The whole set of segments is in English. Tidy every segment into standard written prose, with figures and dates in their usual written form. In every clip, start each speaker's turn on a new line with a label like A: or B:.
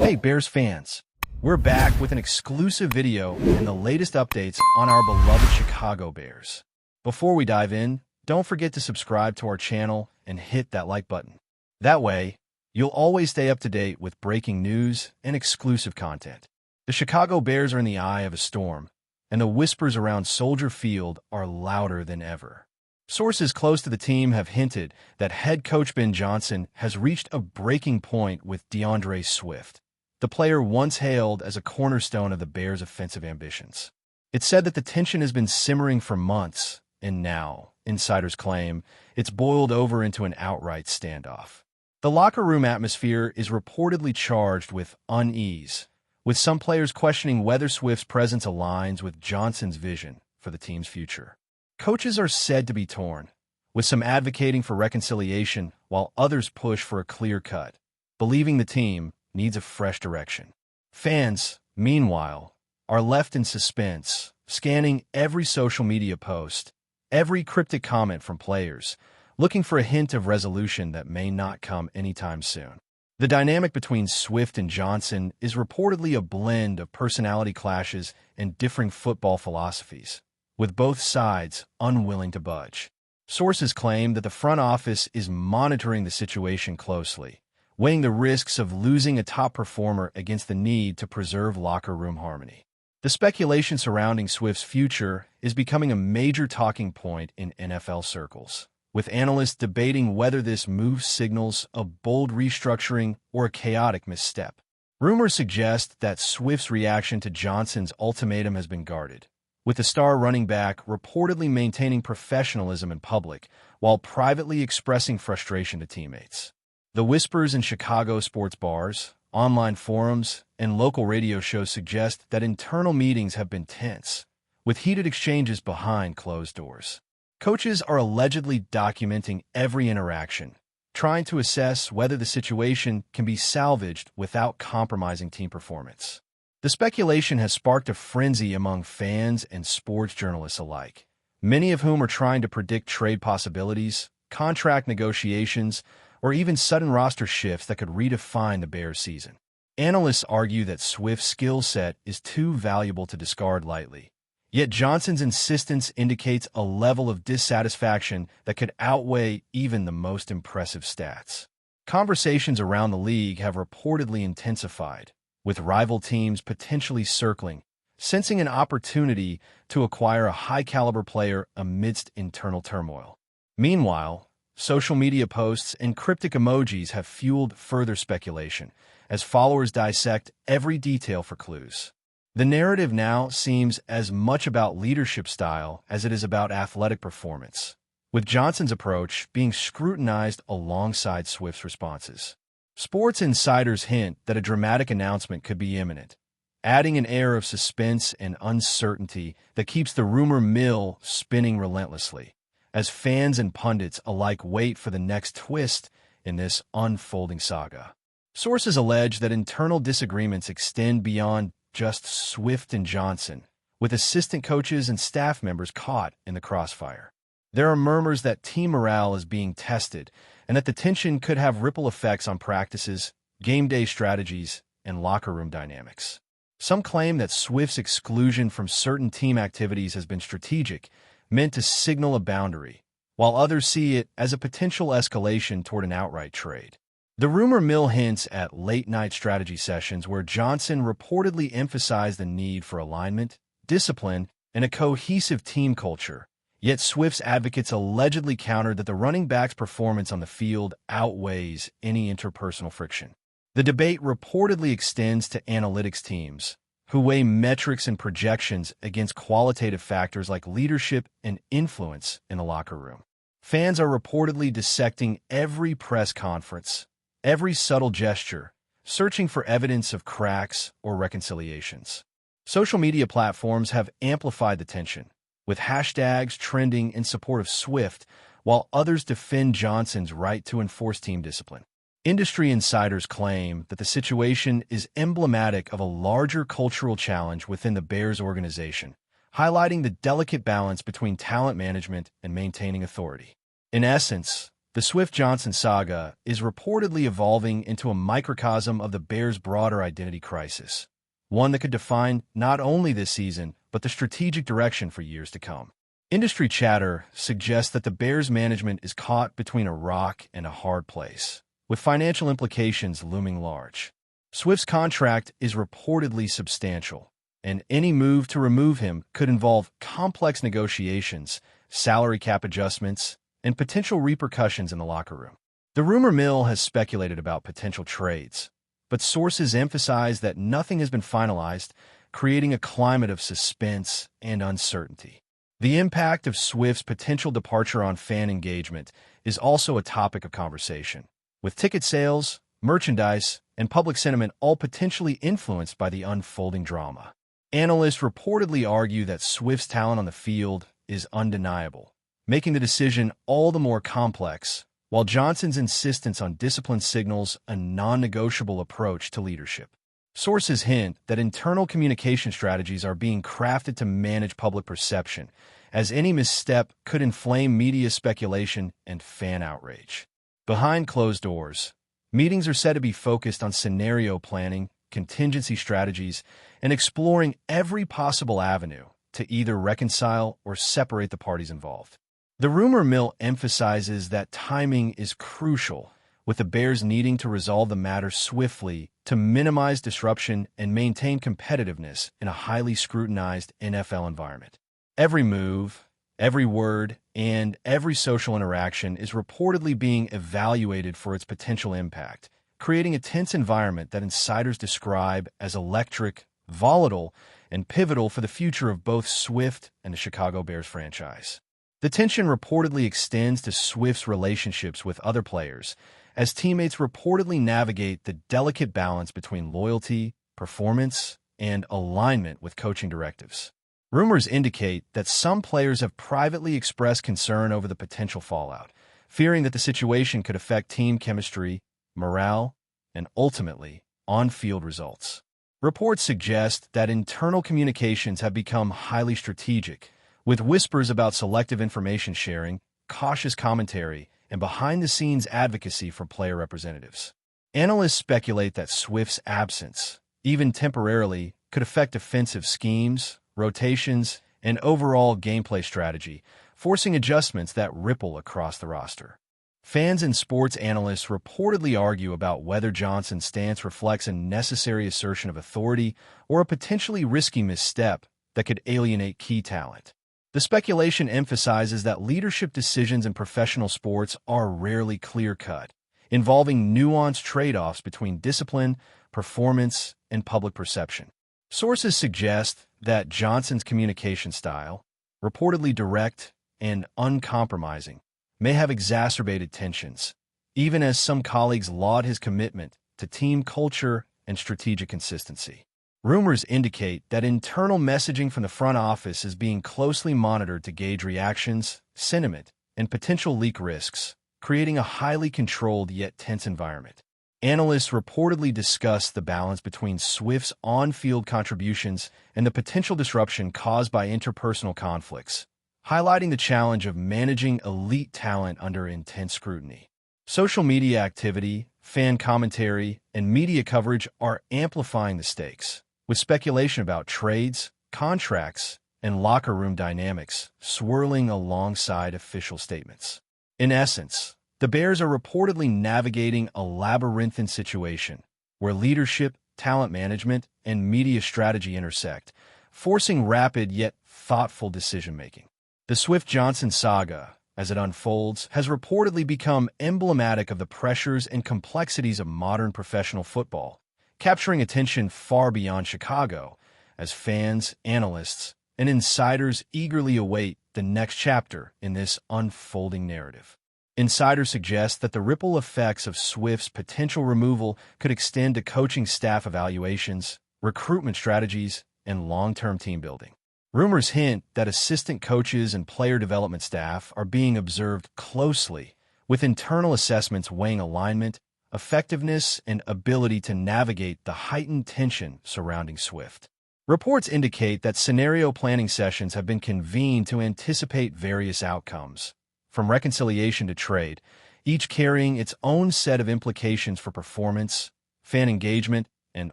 A: Hey Bears fans, we're back with an exclusive video and the latest updates on our beloved Chicago Bears. Before we dive in, don't forget to subscribe to our channel and hit that like button. That way, you'll always stay up to date with breaking news and exclusive content. The Chicago Bears are in the eye of a storm, and the whispers around Soldier Field are louder than ever. Sources close to the team have hinted that head coach Ben Johnson has reached a breaking point with DeAndre Swift, the player once hailed as a cornerstone of the Bears' offensive ambitions. It's said that the tension has been simmering for months, and now, insiders claim, it's boiled over into an outright standoff. The locker room atmosphere is reportedly charged with unease, with some players questioning whether Swift's presence aligns with Johnson's vision for the team's future. Coaches are said to be torn, with some advocating for reconciliation while others push for a clear cut, believing the team needs a fresh direction. Fans, meanwhile, are left in suspense, scanning every social media post, every cryptic comment from players, looking for a hint of resolution that may not come anytime soon. The dynamic between Swift and Johnson is reportedly a blend of personality clashes and differing football philosophies, with both sides unwilling to budge. Sources claim that the front office is monitoring the situation closely, weighing the risks of losing a top performer against the need to preserve locker room harmony. The speculation surrounding Swift's future is becoming a major talking point in NFL circles, with analysts debating whether this move signals a bold restructuring or a chaotic misstep. Rumors suggest that Swift's reaction to Johnson's ultimatum has been guarded, with the star running back reportedly maintaining professionalism in public while privately expressing frustration to teammates. The whispers in Chicago sports bars, online forums, and local radio shows suggest that internal meetings have been tense, with heated exchanges behind closed doors. Coaches are allegedly documenting every interaction, trying to assess whether the situation can be salvaged without compromising team performance. The speculation has sparked a frenzy among fans and sports journalists alike, many of whom are trying to predict trade possibilities, contract negotiations, or even sudden roster shifts that could redefine the Bears' season. Analysts argue that Swift's skill set is too valuable to discard lightly, yet Johnson's insistence indicates a level of dissatisfaction that could outweigh even the most impressive stats. Conversations around the league have reportedly intensified, with rival teams potentially circling, sensing an opportunity to acquire a high-caliber player amidst internal turmoil. Meanwhile, social media posts and cryptic emojis have fueled further speculation, as followers dissect every detail for clues. The narrative now seems as much about leadership style as it is about athletic performance, with Johnson's approach being scrutinized alongside Swift's responses. Sports insiders hint that a dramatic announcement could be imminent, adding an air of suspense and uncertainty that keeps the rumor mill spinning relentlessly, as fans and pundits alike wait for the next twist in this unfolding saga. Sources allege that internal disagreements extend beyond just Swift and Johnson, with assistant coaches and staff members caught in the crossfire. There are murmurs that team morale is being tested and that the tension could have ripple effects on practices, game day strategies, and locker room dynamics. Some claim that Swift's exclusion from certain team activities has been strategic, meant to signal a boundary, while others see it as a potential escalation toward an outright trade. The rumor mill hints at late-night strategy sessions where Johnson reportedly emphasized the need for alignment, discipline, and a cohesive team culture, yet Swift's advocates allegedly countered that the running back's performance on the field outweighs any interpersonal friction. The debate reportedly extends to analytics teams, who weigh metrics and projections against qualitative factors like leadership and influence in the locker room. Fans are reportedly dissecting every press conference, every subtle gesture, searching for evidence of cracks or reconciliations. Social media platforms have amplified the tension, with hashtags trending in support of Swift, while others defend Johnson's right to enforce team discipline. Industry insiders claim that the situation is emblematic of a larger cultural challenge within the Bears organization, highlighting the delicate balance between talent management and maintaining authority. In essence, The Swift-Johnson saga is reportedly evolving into a microcosm of the Bears' broader identity crisis, one that could define not only this season, but the strategic direction for years to come. Industry chatter suggests that the Bears' management is caught between a rock and a hard place, with financial implications looming large. Swift's contract is reportedly substantial, and any move to remove him could involve complex negotiations, salary cap adjustments, and potential repercussions in the locker room. The rumor mill has speculated about potential trades, but sources emphasize that nothing has been finalized, creating a climate of suspense and uncertainty. The impact of Swift's potential departure on fan engagement is also a topic of conversation, with ticket sales, merchandise, and public sentiment all potentially influenced by the unfolding drama. Analysts reportedly argue that Swift's talent on the field is undeniable, making the decision all the more complex, while Johnson's insistence on discipline signals a non-negotiable approach to leadership. Sources hint that internal communication strategies are being crafted to manage public perception, as any misstep could inflame media speculation and fan outrage. Behind closed doors, meetings are said to be focused on scenario planning, contingency strategies, and exploring every possible avenue to either reconcile or separate the parties involved. The rumor mill emphasizes that timing is crucial, with the Bears needing to resolve the matter swiftly to minimize disruption and maintain competitiveness in a highly scrutinized NFL environment. Every move, every word, and every social interaction is reportedly being evaluated for its potential impact, creating a tense environment that insiders describe as electric, volatile, and pivotal for the future of both Swift and the Chicago Bears franchise. The tension reportedly extends to Swift's relationships with other players, as teammates reportedly navigate the delicate balance between loyalty, performance, and alignment with coaching directives. Rumors indicate that some players have privately expressed concern over the potential fallout, fearing that the situation could affect team chemistry, morale, and ultimately, on-field results. Reports suggest that internal communications have become highly strategic, with whispers about selective information sharing, cautious commentary, and behind-the-scenes advocacy from player representatives. Analysts speculate that Swift's absence, even temporarily, could affect defensive schemes, rotations, and overall gameplay strategy, forcing adjustments that ripple across the roster. Fans and sports analysts reportedly argue about whether Johnson's stance reflects a necessary assertion of authority or a potentially risky misstep that could alienate key talent. The speculation emphasizes that leadership decisions in professional sports are rarely clear-cut, involving nuanced trade-offs between discipline, performance, and public perception. Sources suggest that Johnson's communication style, reportedly direct and uncompromising, may have exacerbated tensions, even as some colleagues laud his commitment to team culture and strategic consistency. Rumors indicate that internal messaging from the front office is being closely monitored to gauge reactions, sentiment, and potential leak risks, creating a highly controlled yet tense environment. Analysts reportedly discuss the balance between Swift's on-field contributions and the potential disruption caused by interpersonal conflicts, highlighting the challenge of managing elite talent under intense scrutiny. Social media activity, fan commentary, and media coverage are amplifying the stakes, with speculation about trades, contracts, and locker room dynamics swirling alongside official statements. In essence, the Bears are reportedly navigating a labyrinthine situation where leadership, talent management, and media strategy intersect, forcing rapid yet thoughtful decision-making. The Swift-Johnson saga, as it unfolds, has reportedly become emblematic of the pressures and complexities of modern professional football, capturing attention far beyond Chicago, as fans, analysts, and insiders eagerly await the next chapter in this unfolding narrative. Insiders suggest that the ripple effects of Swift's potential removal could extend to coaching staff evaluations, recruitment strategies, and long-term team building. Rumors hint that assistant coaches and player development staff are being observed closely, with internal assessments weighing alignment, effectiveness, and ability to navigate the heightened tension surrounding Swift. Reports indicate that scenario planning sessions have been convened to anticipate various outcomes, from reconciliation to trade, each carrying its own set of implications for performance, fan engagement, and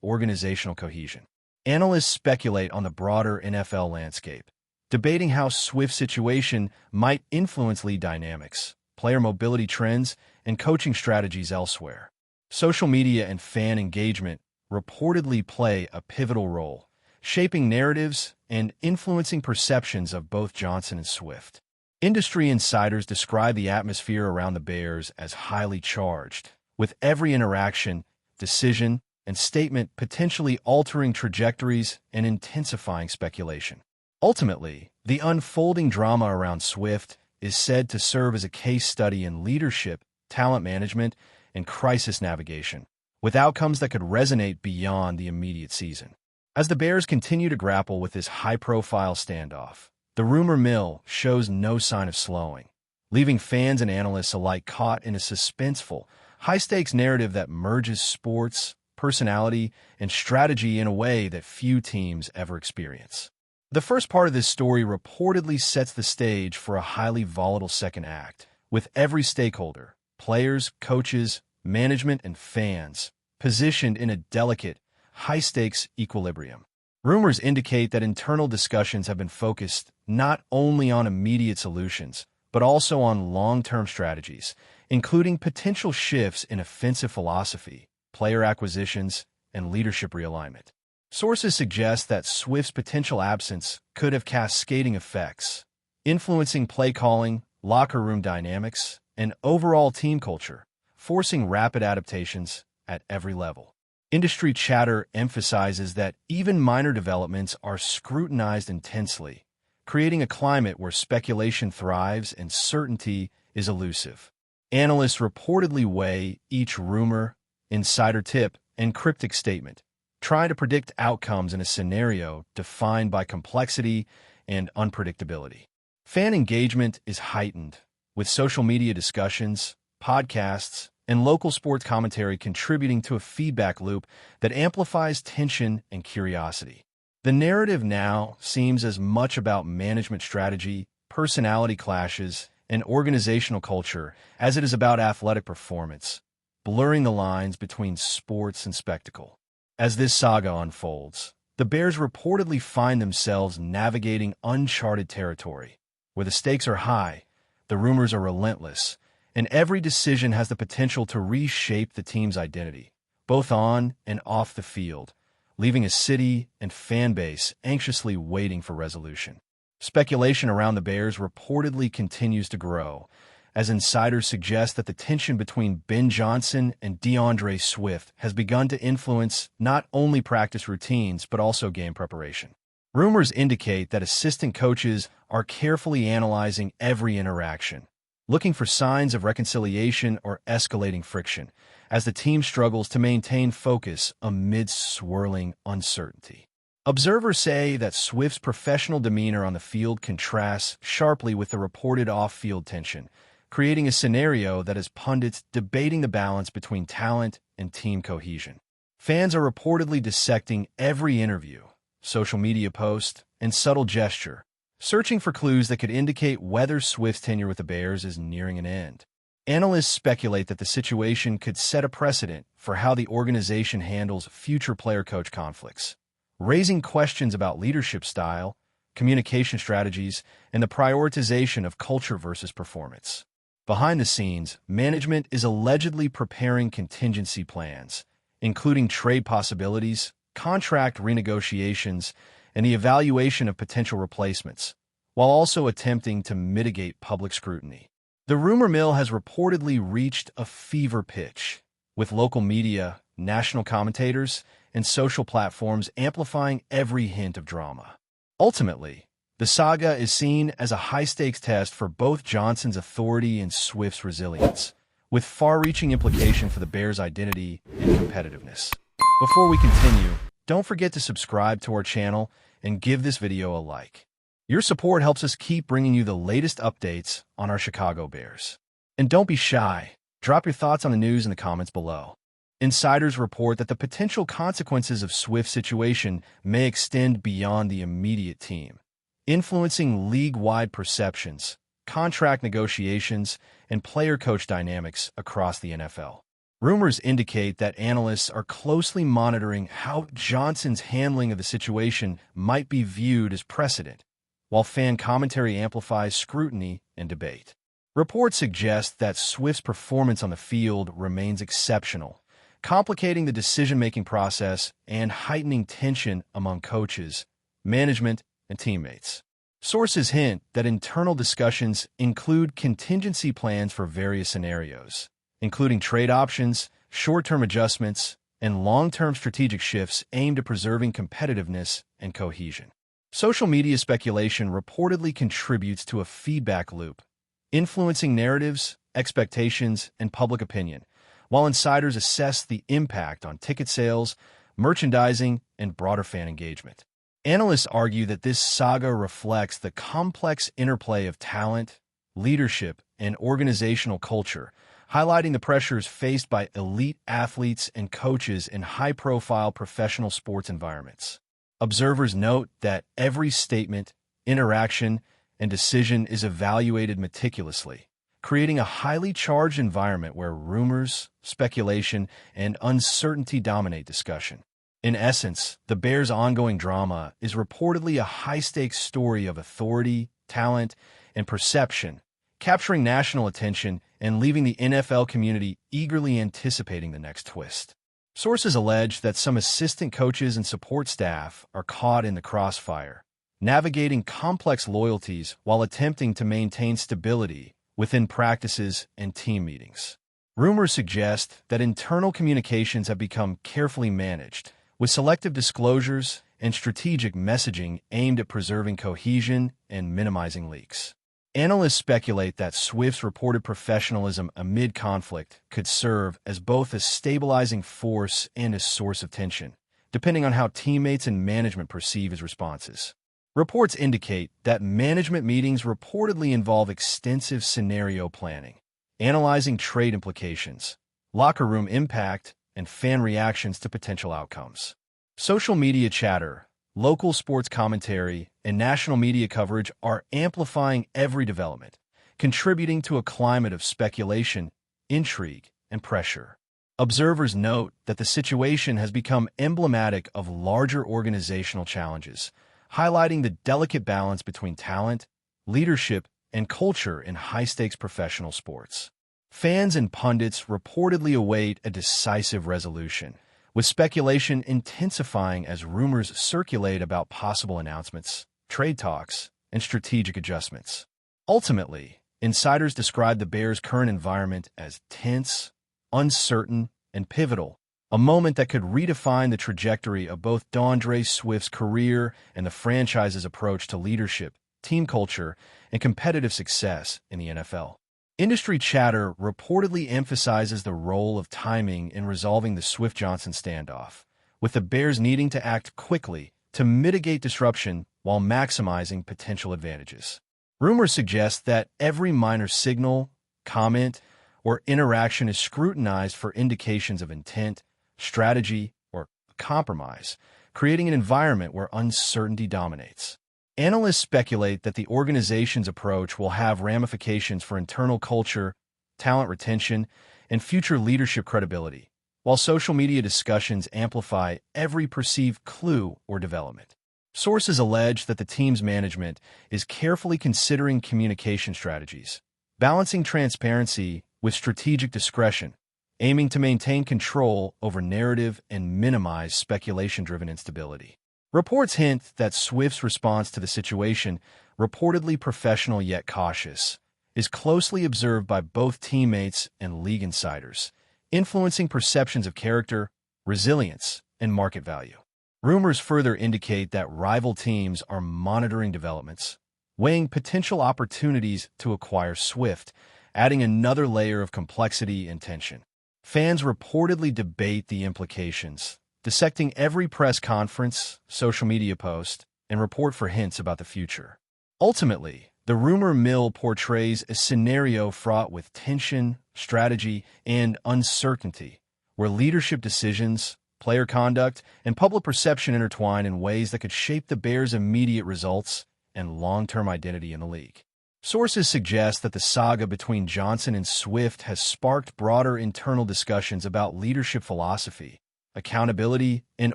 A: organizational cohesion. Analysts speculate on the broader NFL landscape, debating how Swift's situation might influence league dynamics, player mobility trends, and coaching strategies elsewhere. Social media and fan engagement reportedly play a pivotal role, shaping narratives and influencing perceptions of both Johnson and Swift. Industry insiders describe the atmosphere around the Bears as highly charged, with every interaction, decision, and statement potentially altering trajectories and intensifying speculation. Ultimately, the unfolding drama around Swift is said to serve as a case study in leadership, talent management, and crisis navigation, with outcomes that could resonate beyond the immediate season. As the Bears continue to grapple with this high-profile standoff, the rumor mill shows no sign of slowing, leaving fans and analysts alike caught in a suspenseful, high-stakes narrative that merges sports, personality, and strategy in a way that few teams ever experience. The first part of this story reportedly sets the stage for a highly volatile second act, with every stakeholder, players, coaches, management, and fans, positioned in a delicate, high-stakes equilibrium. Rumors indicate that internal discussions have been focused not only on immediate solutions, but also on long-term strategies, including potential shifts in offensive philosophy, player acquisitions, and leadership realignment. Sources suggest that Swift's potential absence could have cascading effects, influencing play calling, locker room dynamics, and overall team culture, forcing rapid adaptations at every level. Industry chatter emphasizes that even minor developments are scrutinized intensely, creating a climate where speculation thrives and certainty is elusive. Analysts reportedly weigh each rumor, insider tip, and cryptic statement, trying to predict outcomes in a scenario defined by complexity and unpredictability. Fan engagement is heightened, with social media discussions, podcasts, and local sports commentary contributing to a feedback loop that amplifies tension and curiosity. The narrative now seems as much about management strategy, personality clashes, and organizational culture as it is about athletic performance, blurring the lines between sports and spectacle. As this saga unfolds, the Bears reportedly find themselves navigating uncharted territory, where the stakes are high, the rumors are relentless, and every decision has the potential to reshape the team's identity, both on and off the field, leaving a city and fan base anxiously waiting for resolution. Speculation around the Bears reportedly continues to grow, as insiders suggest that the tension between Ben Johnson and DeAndre Swift has begun to influence not only practice routines but also game preparation. Rumors indicate that assistant coaches are carefully analyzing every interaction, looking for signs of reconciliation or escalating friction, as the team struggles to maintain focus amidst swirling uncertainty. Observers say that Swift's professional demeanor on the field contrasts sharply with the reported off-field tension, creating a scenario that has pundits debating the balance between talent and team cohesion. Fans are reportedly dissecting every interview, social media post, and subtle gesture, searching for clues that could indicate whether Swift's tenure with the Bears is nearing an end. Analysts speculate that the situation could set a precedent for how the organization handles future player-coach conflicts, raising questions about leadership style, communication strategies, and the prioritization of culture versus performance. Behind the scenes, management is allegedly preparing contingency plans, including trade possibilities, contract renegotiations, and the evaluation of potential replacements, while also attempting to mitigate public scrutiny. The rumor mill has reportedly reached a fever pitch, with local media, national commentators, and social platforms amplifying every hint of drama. Ultimately, the saga is seen as a high-stakes test for both Johnson's authority and Swift's resilience, with far-reaching implication for the Bears' identity and competitiveness. Before we continue, don't forget to subscribe to our channel and give this video a like. Your support helps us keep bringing you the latest updates on our Chicago Bears. And don't be shy. Drop your thoughts on the news in the comments below. Insiders report that the potential consequences of Swift's situation may extend beyond the immediate team, influencing league-wide perceptions, contract negotiations, and player-coach dynamics across the NFL. Rumors indicate that analysts are closely monitoring how Johnson's handling of the situation might be viewed as precedent, while fan commentary amplifies scrutiny and debate. Reports suggest that Swift's performance on the field remains exceptional, complicating the decision-making process and heightening tension among coaches, management, and teammates. Sources hint that internal discussions include contingency plans for various scenarios, including trade options, short-term adjustments, and long-term strategic shifts aimed at preserving competitiveness and cohesion. Social media speculation reportedly contributes to a feedback loop, influencing narratives, expectations, and public opinion, while insiders assess the impact on ticket sales, merchandising, and broader fan engagement. Analysts argue that this saga reflects the complex interplay of talent, leadership, and organizational culture, highlighting the pressures faced by elite athletes and coaches in high-profile professional sports environments. Observers note that every statement, interaction, and decision is evaluated meticulously, creating a highly charged environment where rumors, speculation, and uncertainty dominate discussion. In essence, the Bears' ongoing drama is reportedly a high-stakes story of authority, talent, and perception, capturing national attention and leaving the NFL community eagerly anticipating the next twist. Sources allege that some assistant coaches and support staff are caught in the crossfire, navigating complex loyalties while attempting to maintain stability within practices and team meetings. Rumors suggest that internal communications have become carefully managed, with selective disclosures and strategic messaging aimed at preserving cohesion and minimizing leaks. Analysts speculate that Swift's reported professionalism amid conflict could serve as both a stabilizing force and a source of tension, depending on how teammates and management perceive his responses. Reports indicate that management meetings reportedly involve extensive scenario planning, analyzing trade implications, locker room impact, and fan reactions to potential outcomes. Social media chatter, local sports commentary, and national media coverage are amplifying every development, contributing to a climate of speculation, intrigue, and pressure. Observers note that the situation has become emblematic of larger organizational challenges, highlighting the delicate balance between talent, leadership, and culture in high-stakes professional sports. Fans and pundits reportedly await a decisive resolution, with speculation intensifying as rumors circulate about possible announcements, trade talks, and strategic adjustments. Ultimately, insiders describe the Bears' current environment as tense, uncertain, and pivotal, a moment that could redefine the trajectory of both DeAndre Swift's career and the franchise's approach to leadership, team culture, and competitive success in the NFL. Industry chatter reportedly emphasizes the role of timing in resolving the Swift-Johnson standoff, with the Bears needing to act quickly to mitigate disruption while maximizing potential advantages. Rumors suggest that every minor signal, comment, or interaction is scrutinized for indications of intent, strategy, or compromise, creating an environment where uncertainty dominates. Analysts speculate that the organization's approach will have ramifications for internal culture, talent retention, and future leadership credibility, while social media discussions amplify every perceived clue or development. Sources allege that the team's management is carefully considering communication strategies, balancing transparency with strategic discretion, aiming to maintain control over narrative and minimize speculation-driven instability. Reports hint that Swift's response to the situation, reportedly professional yet cautious, is closely observed by both teammates and league insiders, influencing perceptions of character, resilience, and market value. Rumors further indicate that rival teams are monitoring developments, weighing potential opportunities to acquire Swift, adding another layer of complexity and tension. Fans reportedly debate the implications, dissecting every press conference, social media post, and report for hints about the future. Ultimately, the rumor mill portrays a scenario fraught with tension, strategy, and uncertainty, where leadership decisions, player conduct, and public perception intertwine in ways that could shape the Bears' immediate results and long-term identity in the league. Sources suggest that the saga between Johnson and Swift has sparked broader internal discussions about leadership philosophy, accountability, and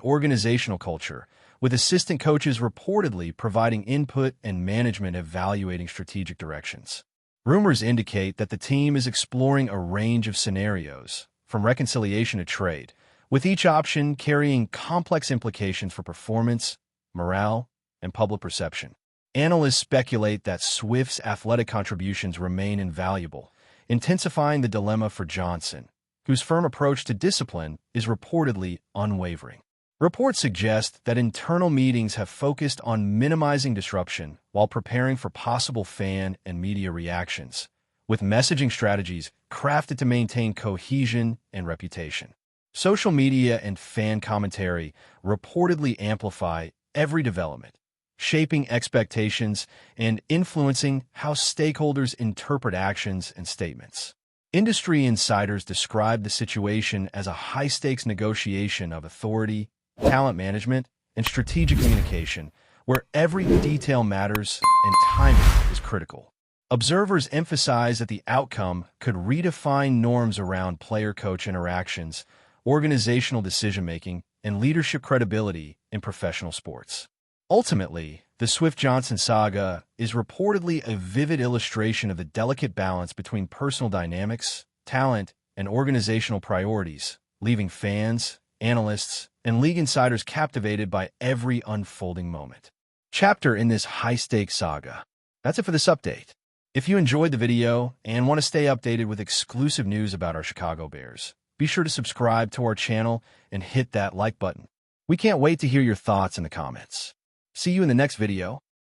A: organizational culture, with assistant coaches reportedly providing input and management evaluating strategic directions. Rumors indicate that the team is exploring a range of scenarios, from reconciliation to trade, with each option carrying complex implications for performance, morale, and public perception. Analysts speculate that Swift's athletic contributions remain invaluable, intensifying the dilemma for Johnson, whose firm approach to discipline is reportedly unwavering. Reports suggest that internal meetings have focused on minimizing disruption while preparing for possible fan and media reactions, with messaging strategies crafted to maintain cohesion and reputation. Social media and fan commentary reportedly amplify every development, shaping expectations and influencing how stakeholders interpret actions and statements. Industry insiders describe the situation as a high-stakes negotiation of authority, talent management, and strategic communication, where every detail matters and timing is critical. Observers emphasize that the outcome could redefine norms around player-coach interactions, organizational decision-making, and leadership credibility in professional sports. Ultimately, the Swift-Johnson saga is reportedly a vivid illustration of the delicate balance between personal dynamics, talent, and organizational priorities, leaving fans, analysts, and league insiders captivated by every unfolding moment. Chapter in this high-stakes saga. That's it for this update. If you enjoyed the video and want to stay updated with exclusive news about our Chicago Bears, be sure to subscribe to our channel and hit that like button. We can't wait to hear your thoughts in the comments. See you in the next video.